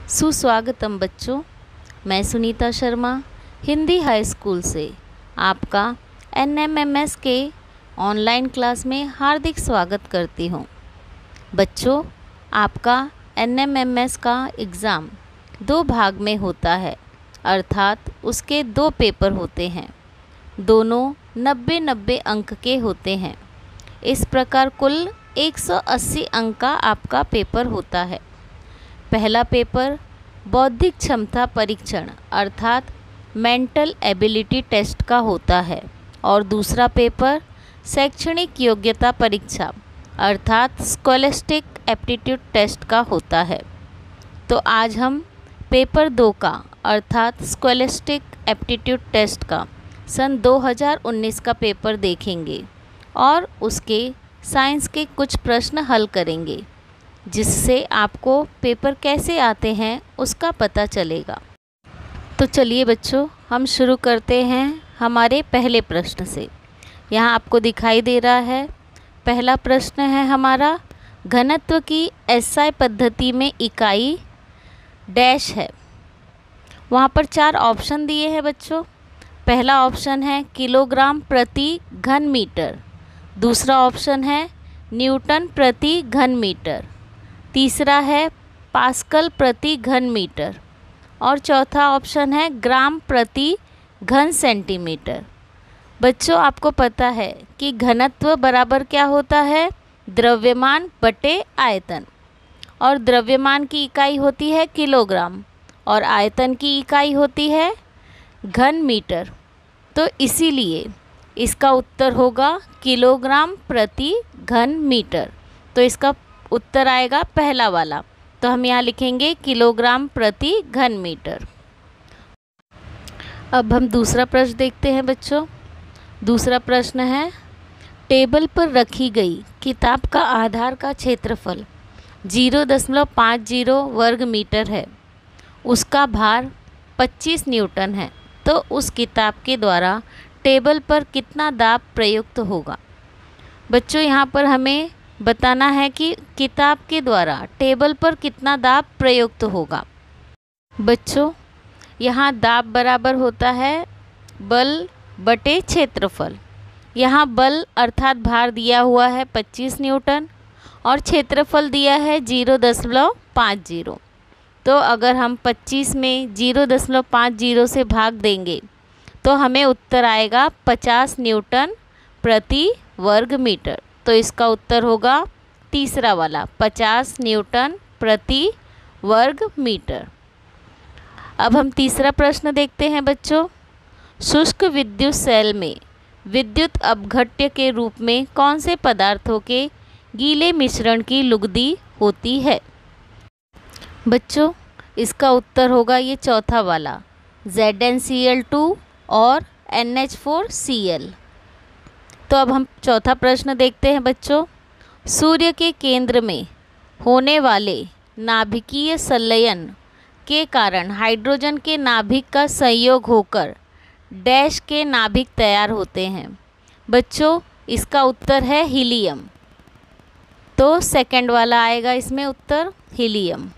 सुस्वागतम बच्चों, मैं सुनीता शर्मा हिंदी हाई स्कूल से आपका NMMS के ऑनलाइन क्लास में हार्दिक स्वागत करती हूँ। बच्चों, आपका NMMS का एग्ज़ाम 2 भाग में होता है, अर्थात उसके 2 पेपर होते हैं। दोनों 90-90 अंक के होते हैं। इस प्रकार कुल 180 अंक का आपका पेपर होता है। पहला पेपर बौद्धिक क्षमता परीक्षण अर्थात मेंटल एबिलिटी टेस्ट का होता है और दूसरा पेपर शैक्षणिक योग्यता परीक्षा अर्थात स्कॉलस्टिक एप्टीट्यूड टेस्ट का होता है। तो आज हम पेपर 2 का अर्थात स्कॉलस्टिक एप्टीट्यूड टेस्ट का सन 2019 का पेपर देखेंगे और उसके साइंस के कुछ प्रश्न हल करेंगे, जिससे आपको पेपर कैसे आते हैं उसका पता चलेगा। तो चलिए बच्चों, हम शुरू करते हैं हमारे पहले प्रश्न से। यहाँ आपको दिखाई दे रहा है, पहला प्रश्न है हमारा, घनत्व की SI पद्धति में इकाई डैश है। वहाँ पर 4 ऑप्शन दिए हैं बच्चों। पहला ऑप्शन है किलोग्राम प्रति घन मीटर, दूसरा ऑप्शन है न्यूटन प्रति घन मीटर, तीसरा है पास्कल प्रति घन मीटर और चौथा ऑप्शन है ग्राम प्रति घन सेंटीमीटर। बच्चों, आपको पता है कि घनत्व बराबर क्या होता है? द्रव्यमान बटे आयतन, और द्रव्यमान की इकाई होती है किलोग्राम और आयतन की इकाई होती है घन मीटर। तो इसीलिए इसका उत्तर होगा किलोग्राम प्रति घन मीटर। तो इसका उत्तर आएगा पहला वाला। तो हम यहाँ लिखेंगे किलोग्राम प्रति घन मीटर। अब हम दूसरा प्रश्न देखते हैं बच्चों। दूसरा प्रश्न है, टेबल पर रखी गई किताब का आधार का क्षेत्रफल 0.50 वर्ग मीटर है। उसका भार 25 न्यूटन है। तो उस किताब के द्वारा टेबल पर कितना दाब प्रयुक्त होगा? बच्चों, यहाँ पर हमें बताना है कि किताब के द्वारा टेबल पर कितना दाब प्रयुक्त होगा। बच्चों, यहाँ दाब बराबर होता है बल बटे क्षेत्रफल। यहाँ बल अर्थात भार दिया हुआ है 25 न्यूटन और क्षेत्रफल दिया है 0.50। तो अगर हम 25 में 0.50 से भाग देंगे तो हमें उत्तर आएगा 50 न्यूटन प्रति वर्ग मीटर। तो इसका उत्तर होगा तीसरा वाला, 50 न्यूटन प्रति वर्ग मीटर। अब हम तीसरा प्रश्न देखते हैं बच्चों। शुष्क विद्युत सेल में विद्युत अपघट्य के रूप में कौन से पदार्थों के गीले मिश्रण की लुगदी होती है? बच्चों, इसका उत्तर होगा ये चौथा वाला, ZnCl2 और NH4Cl। तो अब हम चौथा प्रश्न देखते हैं बच्चों। सूर्य के केंद्र में होने वाले नाभिकीय संलयन के कारण हाइड्रोजन के नाभिक का संयोग होकर डैश के नाभिक तैयार होते हैं। बच्चों, इसका उत्तर है हीलियम। तो सेकंड वाला आएगा इसमें उत्तर, हीलियम।